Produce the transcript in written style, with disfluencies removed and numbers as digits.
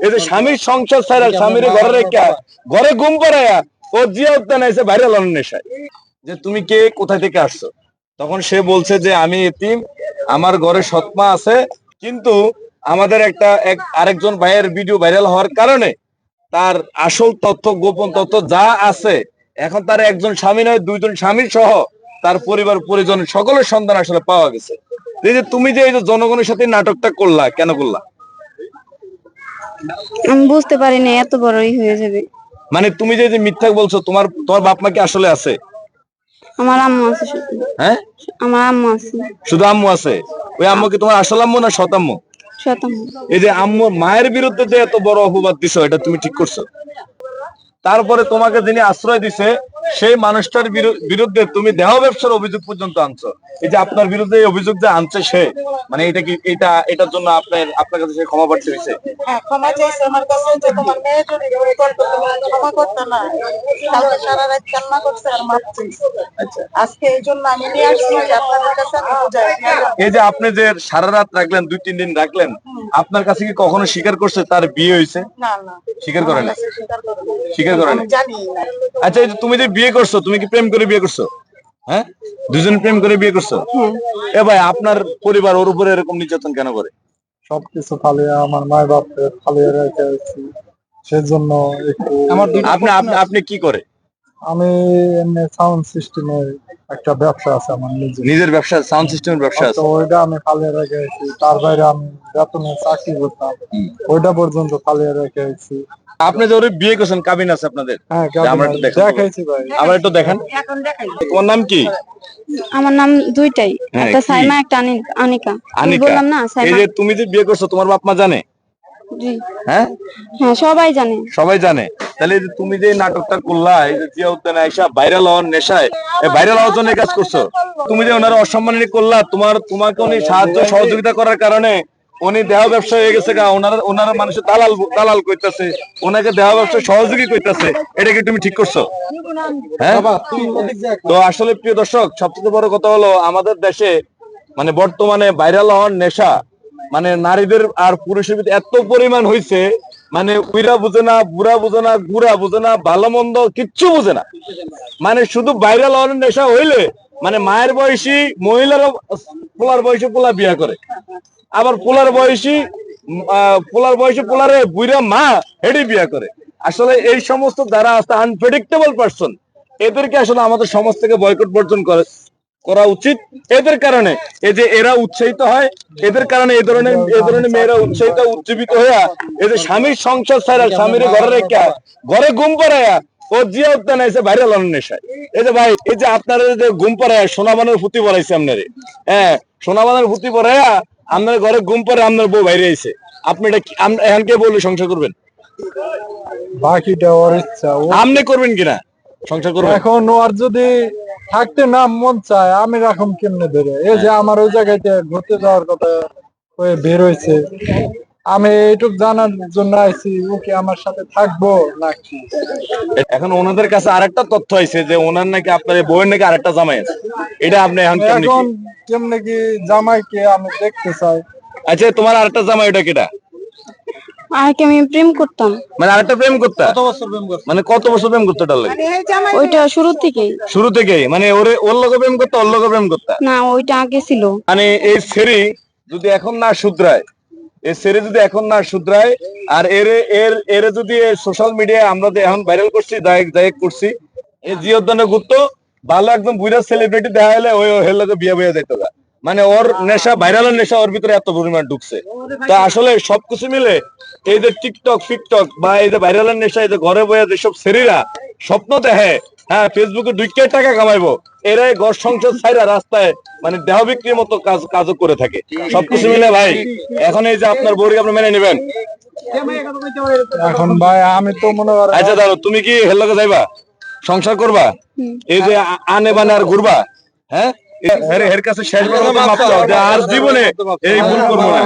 এই যে স্বামীর সংসার ছাড়া স্বামীর ঘরে রেখা ঘরে ঘুম পাড়ায়া ও জিয়া উদ্যান এসে ভাইরাল হওয়ার নেশায়। যে তুমি কে, কোথায় থেকে আসছো? তখন সে বলছে যে আমি এতিম, আমার ঘরে সৎমা আছে, কিন্তু আমাদের আরেকজন ভাইয়ের ভিডিও ভাইরাল হওয়ার কারণে তার আসল তথ্য, গোপন তথ্য যা আছে, এখন তার একজন স্বামী নয়, দুইজন স্বামী সহ তার পরিবার পরিজন সকলের সন্তান আসলে পাওয়া গেছে। এই যে তুমি যে এই যে জনগণের সাথে নাটকটা করলা, কেন করলা? আমি বুঝতে পারিনি এত বড়ই হয়ে যাবে। মানে তুমি যে মিথ্যা বলছো, তোমার বাপ মা কি আসলে আছে? আমার আম্মু আছে শুধু। হ্যাঁ, আমার আম্মু আছে। শুধু আম্মু আছে? ওই আম্মু কি তোমার আসল আম্মু না শত আম্মু? শত আম্মু। এই যে আম্মু মায়ের বিরুদ্ধে যে এত বড় অপবাদ দিছো, এটা তুমি ঠিক করছো? তারপরে তোমাকে যিনি আশ্রয় দিছে সেই মানুষটার বিরুদ্ধে তুমি দেহ ব্যবসার অভিযোগ পর্যন্ত আনছো। এই যে আপনার বিরুদ্ধে এই অভিযোগ যে আনছে সে, মানে এটা কি এটার জন্য আপনার কাছে সে ক্ষমা প্রার্থী হয়েছে? হ্যাঁ, ক্ষমা চাইছে আমার কাছে যে তোমার মেয়ে যদি ভুল করতো তুমি ক্ষমা করতে না। কালকে সারা রাত কান্না করছে আর মাপ চাইছে। আচ্ছা, আজকে এই জন্য আমি নিয়ে আসছি যে আপনাদের কাছে আমি বুঝাই। এই যে আপনি যে সারা রাত রাখলেন, 2-3 দিন রাখলেন, আপনার কাছে কি কখনো স্বীকার করছে তার বিয়ে হয়েছে? না না, স্বীকার করে না? স্বীকার করে না? আমি জানি না। আচ্ছা, এই যে তুমি যে বিয়ে করছো, তুমি কি প্রেম করে বিয়ে করছো? হ্যাঁ, দুজন প্রেম করে বিয়ে করছো? এ ভাই, আপনার পরিবার ওর উপরে এরকম নির্যাতন কেন করে? সবকিছু ফালিয়ে আমার মায়ের বাপকে ফালিয়ে রেখেছি, সেজন্য একটু আপনি কি করে? আমি এমনি সাউন্ড সিস্টেমের একটা ব্যবসা আছে আমার নিজের ব্যবসা, সাউন্ড সিস্টেমের ব্যবসা আছে? তো ওইটা আমি ফালিয়ে রেখেছি। তার বাইরে আমি বেতনে চাকরি করতাম, ওইটা পর্যন্ত ফালিয়ে রেখেছি। আপনি যে ওরে বিয়ে করছেন, কাবিন আছে আপনাদের? হ্যাঁ, আমরা একটু দেখাইছি ভাই। আবার একটু দেখেন। এখন দেখাই। তোমার নাম কি? আমার নাম দুইটাই, হ্যাঁ, একটা কি? সাইমা একটা আনিকা। আমি আনিকা। বললাম না এই সাইমা। যে তুমি যে বিয়ে করছো, তোমার বাপ মা জানে? জি। হ্যাঁ, হ্যাঁ, সবাই জানে। সবাই জানে। তাহলে এই যে তুমি যে নাটকটা করলা, এই যে জিয়া উদ্যানে আইসা ভাইরাল হওয়ার নেশায়, ভাইরাল হওয়ার জন্য এই কাজ করছো, তুমি যে ওনারা অসম্মানী করলা, তোমাকে উনি সাহায্য সহযোগিতা করার কারণে উনি দেহ ব্যবসা হয়ে গেছে গা, ওনারা মানুষের দালাল কইতাছে, ওনাকে দেহ ব্যবসা সহযোগী কইতাছে, এটা কি তুমি ঠিক করছো? হ্যাঁ। তো আসলে প্রিয় দর্শক, সবচেয়ে বড় কথা হলো আমাদের দেশে মানে বর্তমানে ভাইরাল হওয়ার নেশা মানে নারীদের আর পুরুষের ভিতরে এত পরিমাণ হয়েছে, মানে উইরা বুঝে না, বুড়া বুঝে না, গুড়া বুঝে না, ভালো মন্দ কিচ্ছু বুঝে না। মানে শুধু ভাইরাল হওয়ার নেশা হইলে মানে মায়ের বয়সী মহিলারা পোলার বয়সী পোলা বিয়া করে, আবার পোলার বয়সী পোলারে বুড়া মা হেডি বিয়া করে। আসলে এই সমস্ত যারা আছে আনপ্রেডিক্টেবল পারসন, এদেরকে আসলে আমাদের সমাজ থেকে বয়কট বর্জন করা উচিত। এদের কারণে এই যে এরা উৎসাহিত হয়, এদের কারণে এই ধরনের মেয়েরা উৎসাহিত উজ্জীবিত হইয়া এই যে স্বামীর সংসার ছাড়া স্বামীর ঘরে রেখা ঘরে ঘুম পাড়ায়া ও জিয়া উদ্যান এসে ভাইরাল হওয়ার নেশায়। এই যে ভাই, এই যে আপনারা যে ঘুম পাড়ায় সোনাবানের পুঁতি পড়াইছে আপনারে, হ্যাঁ, সোনাবানের পুঁতি পড়াইয়া আপনার ঘরে ঘুম পাড়ে আপনার বউ বাইরে আইছে, আপনি এটা এখন কে বললে সংসার করবেন? বাকিটা ওর ইচ্ছা, আপনি করবেন কিনা সংসার করবেন? এখন ওর যদি থাকতে না মন চায়, আমি রাখুন কেমনে ধরে? এই যে আমার ওই জায়গাতে ঘুরতে যাওয়ার কথা হয়ে বের হয়েছে, আমি এইটুক জানার জন্য আইছি ও কি আমার সাথে থাকবো নাকি। এখন ওনাদের কাছে আরেকটা তথ্য আছে যে ওনার নাকি আপনার বউয়ের নাকি আরেকটা জামাই আছে, এটা আপনি এখন কেমনে কি জামাইকে আমি দেখতে চাই। আচ্ছা, তোমার আরেকটা জামাই, ওটা কেটা? আর কি আমি প্রেম করতাম। মানে আরেকটা প্রেম করতা? কত বছর প্রেম করতে? মানে কত বছর প্রেম করতে? ওটার লাগে ওইটা শুরু থেকেই মানে ওর লগে প্রেম করতে, ওর লগে প্রেম করতে না, ওইটা আগে ছিল। মানে এই সেরি যদি এখন না শুধরায়, আর এর যদি সোশ্যাল মিডিয়ায় আমরা এখন ভাইরাল করছি, দায়ক করছি, এই জিওদানে ঘুরতো ভালো একদম বুড়া সেলিব্রিটি দেখা হলে ওই হের লগে বিয়ে বইয়া যেত। মানে ওর নেশা, ভাইরালের নেশা ওর ভিতরে এত পরিমাণ ঢুকছে। তো আসলে সবকিছু মিলে এই যে টিকটক বা এই যে ভাইরালের নেশা, এই যে ঘরে বইয়া যেসব সেরিরা স্বপ্ন দেখে, হ্যাঁ, ফেসবুকে 2 টাকা কামাইবো, এরাই ঘর সংসার ছাইরা রাস্তায় মানে দেহ বিক্রির মতো কাজও করে থাকে। সবকিছু মিলে ভাই, এখন এই যে আপনার বউকে আপনি মেনে নেবেন? এখন ভাই আমি তো মনে করি, আচ্ছা দাঁড়ো, তুমি কি হের লগে যাইবা, সংসার করবা, এই যে আনে বানে আর ঘুরবা? হ্যাঁ, এর কাছে শেষ আর জীবনে এই ভুল করবো না।